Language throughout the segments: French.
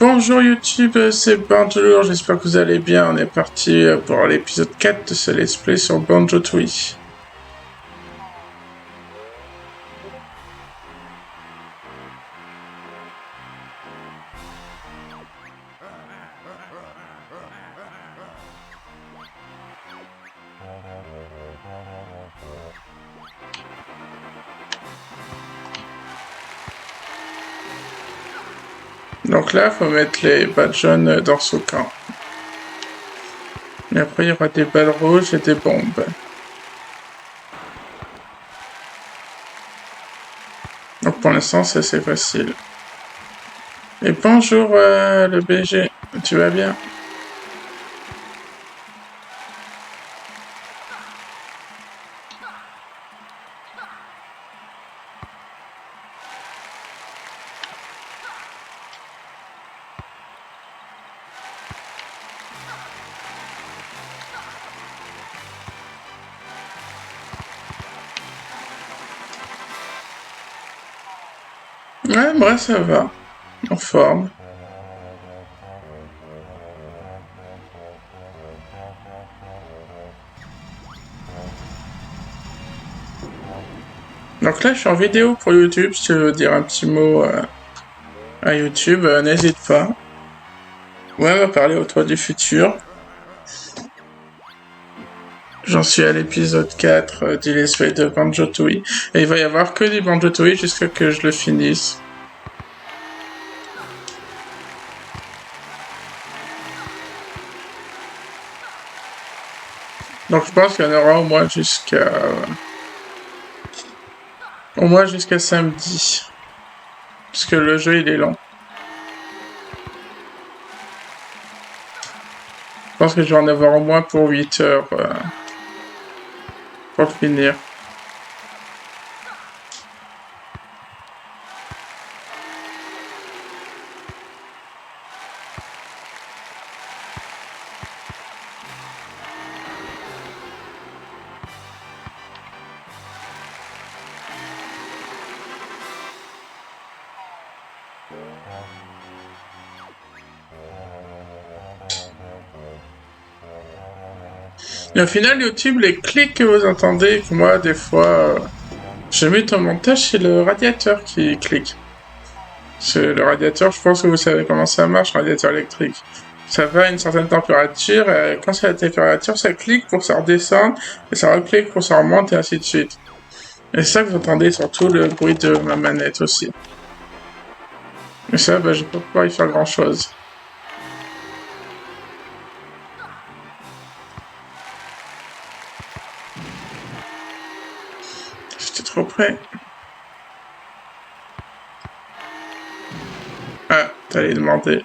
Bonjour YouTube, c'est Banjo, j'espère que vous allez bien. On est parti pour l'épisode 4 de ce let's play sur Banjo-Tooie. Donc là, il faut mettre les balles jaunes dans ce camp. Et après, il y aura des balles rouges et des bombes. Donc pour l'instant, c'est assez facile. Et bonjour le BG, tu vas bien? Ouais, moi ça va, en forme. Donc là, je suis en vidéo pour YouTube, si tu veux dire un petit mot à YouTube, n'hésite pas. Ouais, on va parler au toit du futur. J'en suis à l'épisode 4 du Let's Play de Banjo-Tooie. Et il va y avoir que du Banjo-Tooie jusqu'à que je le finisse. Donc je pense qu'il y en aura au moins jusqu'à samedi. Parce que le jeu il est long. Je pense que je vais en avoir au moins pour 8 heures pour le finir. Et au final, YouTube, les clics que vous entendez, que moi, des fois, j'ai mis ton montage, c'est le radiateur qui clique. C'est le radiateur, je pense que vous savez comment ça marche, radiateur électrique. Ça va à une certaine température, et quand c'est la température, ça clique pour que ça redescende, et ça reclique pour que ça remonte, et ainsi de suite. Et ça, vous entendez surtout le bruit de ma manette aussi. Et ça, bah, je peux pas pouvoir y faire grand chose. J'étais trop près. Ah, t'allais demander.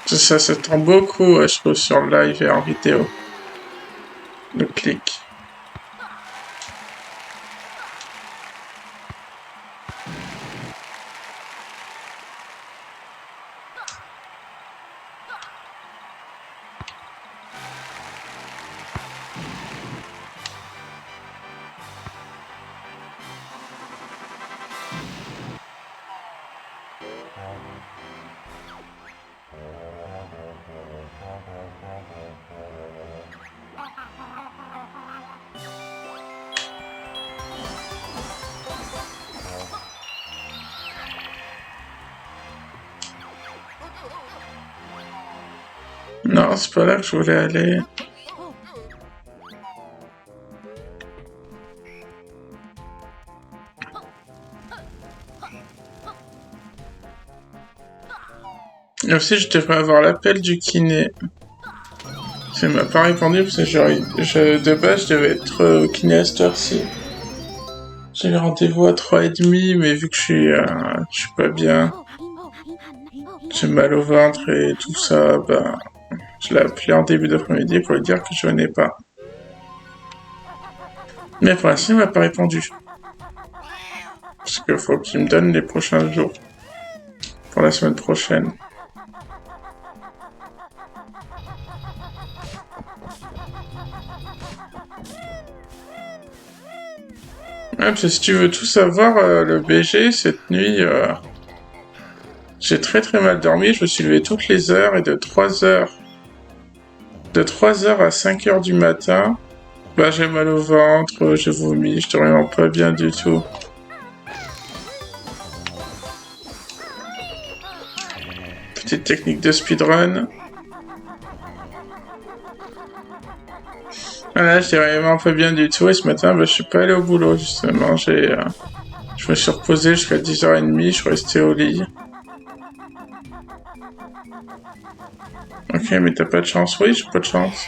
Ça se tend beaucoup, je trouve, sur le live et en vidéo. Le clic. Non, c'est pas là que je voulais aller. Et aussi, je devrais avoir l'appel du kiné. Ça m'a pas répondu parce que de base, je devais être au kiné à cette heure-ci. J'ai le rendez-vous à 3h30, mais vu que je suis pas bien, j'ai mal au ventre et tout ça, bah, je l'ai appelé en début d'après-midi pour lui dire que je venais pas. Mais pour l'instant, il m'a pas répondu. Parce qu'il faut qu'il me donne les prochains jours. Pour la semaine prochaine. Ouais, parce que si tu veux tout savoir, le BG, cette nuit, J'ai très très mal dormi, je me suis levé toutes les heures et de 3h à 5h du matin, bah j'ai mal au ventre, j'ai vomi, je te vraiment pas bien du tout. Petite technique de speedrun. Voilà, j'étais vraiment pas bien du tout et ce matin, bah, je suis pas allé au boulot justement. Je me suis reposé jusqu'à 10h30, je suis resté au lit. Ok, mais t'as pas de chance. Oui, j'ai pas de chance.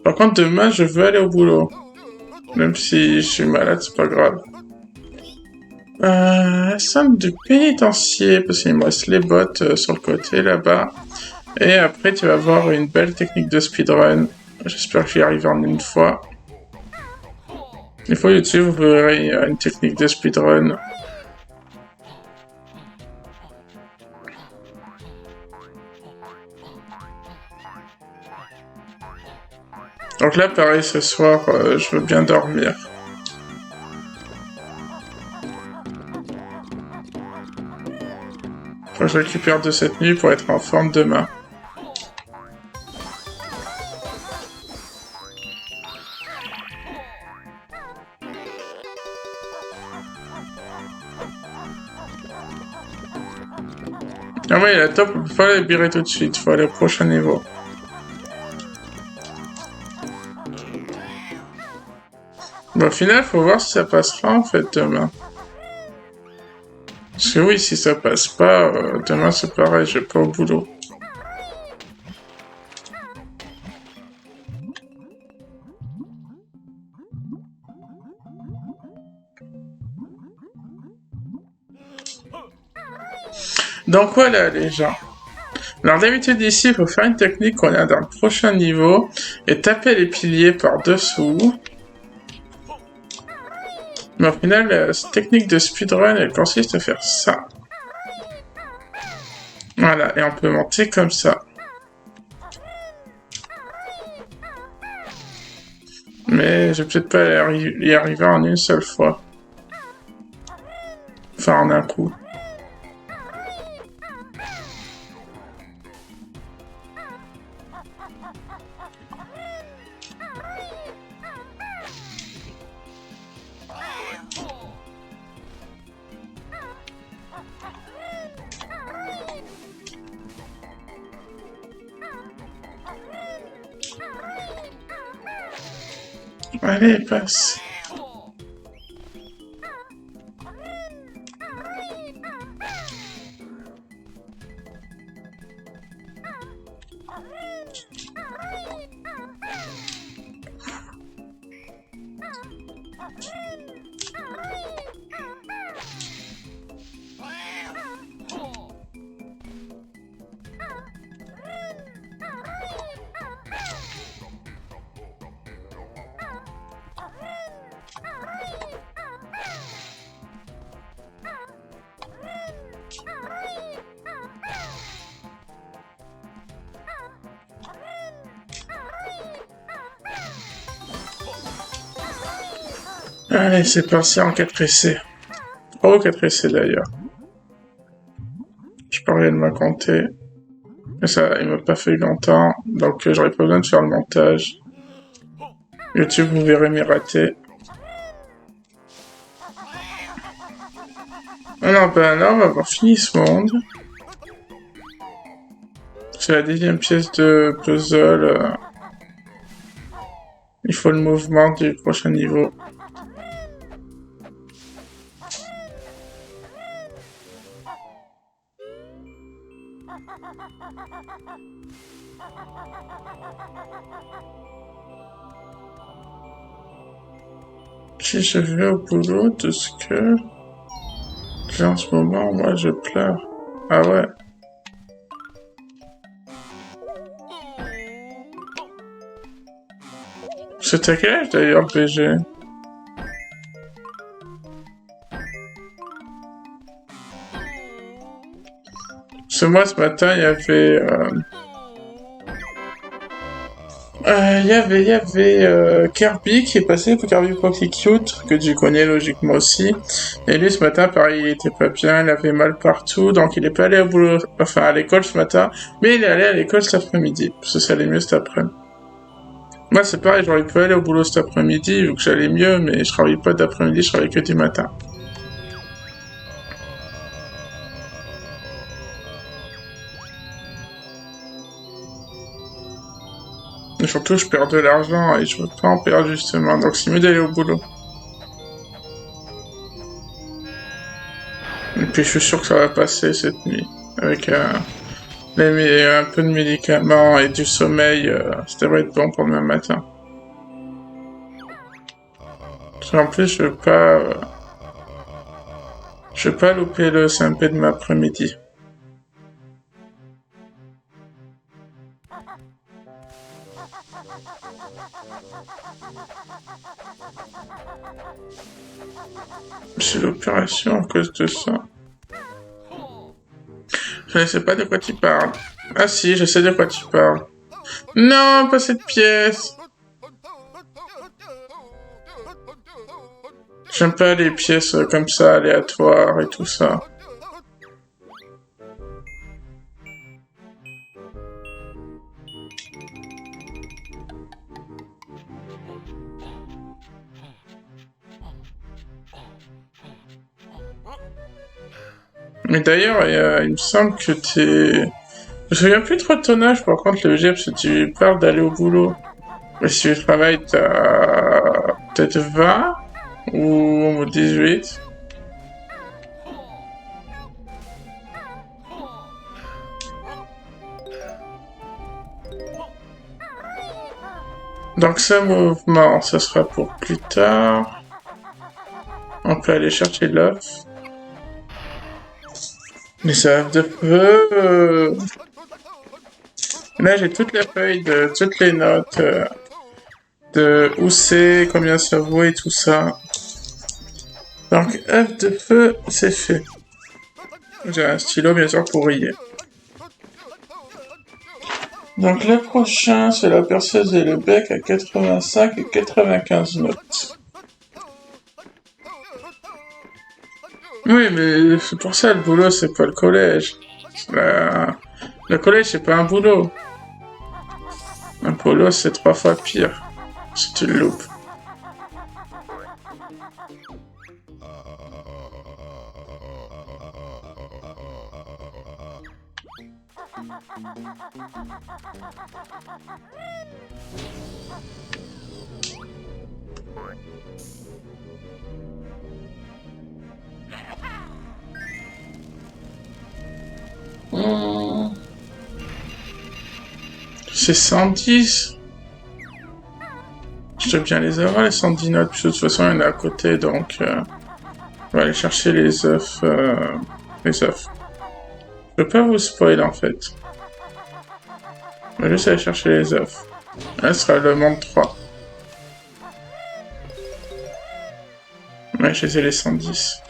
Par contre, demain, je veux aller au boulot. Même si je suis malade, c'est pas grave. Somme de pénitencier, parce qu'il me reste les bottes sur le côté là-bas. Et après, tu vas voir une belle technique de speedrun. J'espère que j'y arrive en une fois. Une fois YouTube, vous verrez une technique de speedrun. Donc là, pareil, ce soir, je veux bien dormir. Faut que je récupère de cette nuit pour être en forme demain. Ah ouais, la top, on peut pas la virer tout de suite, faut aller au prochain niveau. Bon, au final, faut voir si ça passera en fait demain. Parce que oui, si ça passe pas, demain c'est pareil, je vais pas au boulot. Donc voilà les gens. Alors d'habitude ici, il faut faire une technique qu'on a dans le prochain niveau et taper les piliers par dessous. Mais au final, cette technique de speedrun, elle consiste à faire ça. Voilà, et on peut monter comme ça. Mais je vais peut-être pas y arriver en une seule fois. Enfin, en un coup. Allez, passe. Allez, c'est parti en 4 essais. 3 ou 4 essais d'ailleurs. Je parlais de ma compter. Mais ça, il m'a pas fait longtemps. Donc j'aurais pas besoin de faire le montage. YouTube, vous verrez mes ratés. Alors ben là, on va avoir fini ce monde. C'est la 10e pièce de puzzle. Il faut le mouvement du prochain niveau. Si je vais au boulot de ce que... Là, en ce moment, moi, je pleure. Ah ouais. C'était quel âge d'ailleurs, PG? Parce que moi, ce matin, il y avait... Il y avait Kirby qui est passé pour Kirby Pocket Cute, que tu connais logiquement aussi. Et lui, ce matin, pareil, il était pas bien, il avait mal partout, donc il est pas allé au boulot, enfin à l'école ce matin, mais il est allé à l'école cet après-midi, parce que ça allait mieux cet après-midi. Moi, c'est pareil, j'aurais pu aller au boulot cet après-midi, vu que j'allais mieux, mais je travaille pas d'après-midi, je travaille que du matin. Et surtout, je perds de l'argent et je veux pas en perdre justement, donc c'est mieux d'aller au boulot. Et puis je suis sûr que ça va passer cette nuit, avec un peu de médicaments et du sommeil, ça devrait être bon pour demain matin. Parce qu'en plus, je veux pas louper le CMP de l'après-midi. C'est l'opération à cause de ça. Je ne sais pas de quoi tu parles. Ah si, je sais de quoi tu parles. Non, pas cette pièce. J'aime pas les pièces comme ça, aléatoires et tout ça. Mais d'ailleurs, il me semble que t'es... Je me souviens plus trop de ton âge, par contre, le G, parce que tu parles d'aller au boulot. Et si tu travailles, t'as peut-être 20 ou 18. Donc ce mouvement, ça sera pour plus tard. On peut aller chercher l'œuf. Les œufs de feu. Là, j'ai toutes les feuilles de toutes les notes de où c'est, combien ça vaut et tout ça. Donc, œuf de feu, c'est fait. J'ai un stylo, bien sûr, pour rayer. Donc, le prochain, c'est la perceuse et le bec à 85 et 95 notes. Oui, mais c'est pour ça, le boulot, c'est pas le collège. Le collège, c'est pas un boulot. Un boulot, c'est 3 fois pire. Si tu le loupes. C'est 110. Je dois bien les avoir, les 110 notes. Puis de toute façon, il y en a à côté, donc on va aller chercher les œufs. Les œufs. Je peux pas vous spoil en fait. On va juste aller chercher les œufs. Là, ce sera le monde 3. Ouais, je les ai les 110.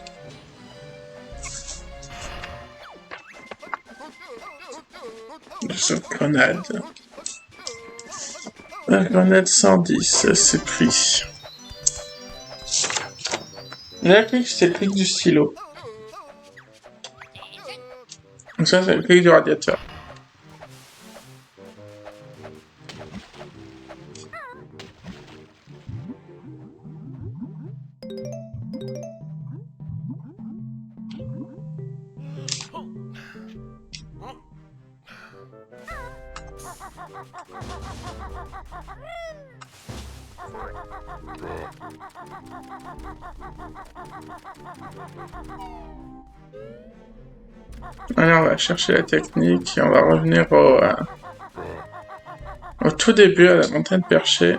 Cette grenade. La grenade 110, c'est pris. La clic, c'est le clic du stylo. Donc ça, c'est le clic du radiateur. Alors, on va chercher la technique et on va revenir au tout début à la montagne perchée.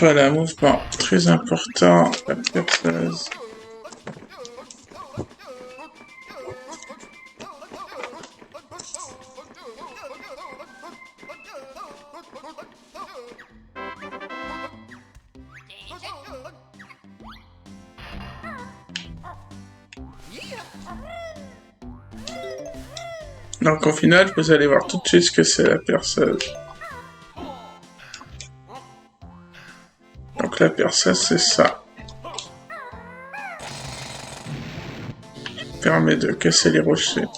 Voilà, mouvement très important, la perceuse. Donc au final, vous allez voir tout de suite ce que c'est la perceuse. Donc la perceuse, c'est ça. Permet de casser les rochers.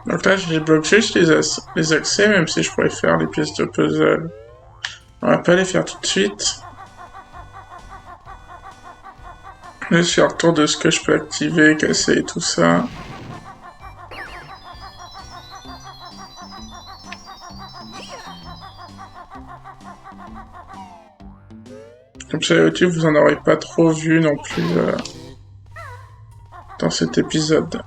Donc là, je débloque juste les accès, même si je pourrais faire les pièces de puzzle. On va pas les faire tout de suite. Juste faire le tour de ce que je peux activer, casser et tout ça. Comme ça, YouTube, vous en aurez pas trop vu non plus dans cet épisode.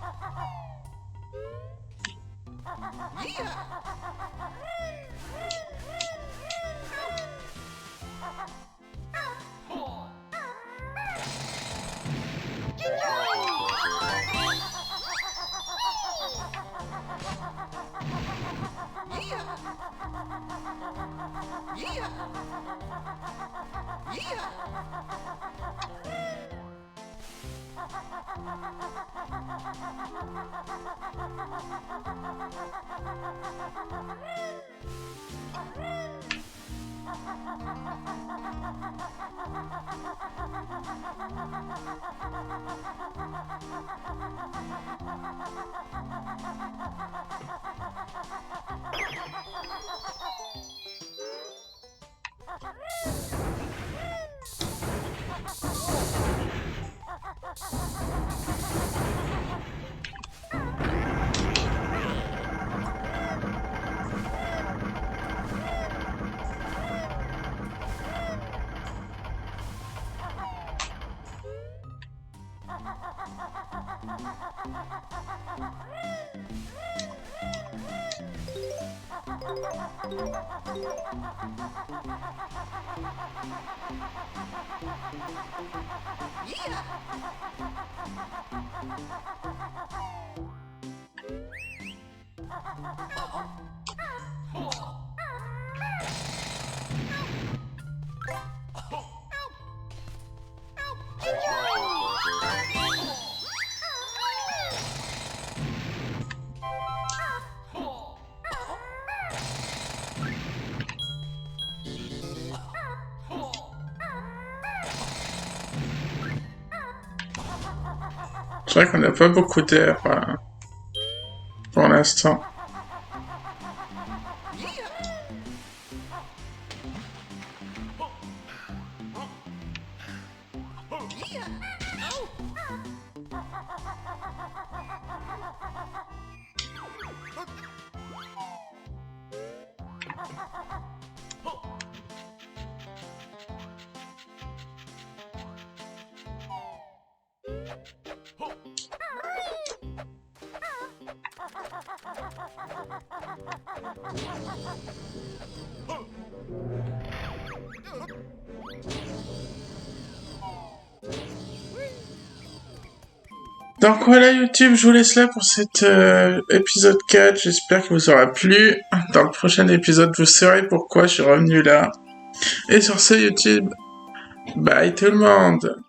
C'est vrai qu'on n'a pas beaucoup d'air pour l'instant. Donc voilà YouTube, je vous laisse là pour cet épisode 4. J'espère qu'il vous aura plu. Dans le prochain épisode, vous saurez pourquoi je suis revenu là. Et sur ce YouTube, bye tout le monde.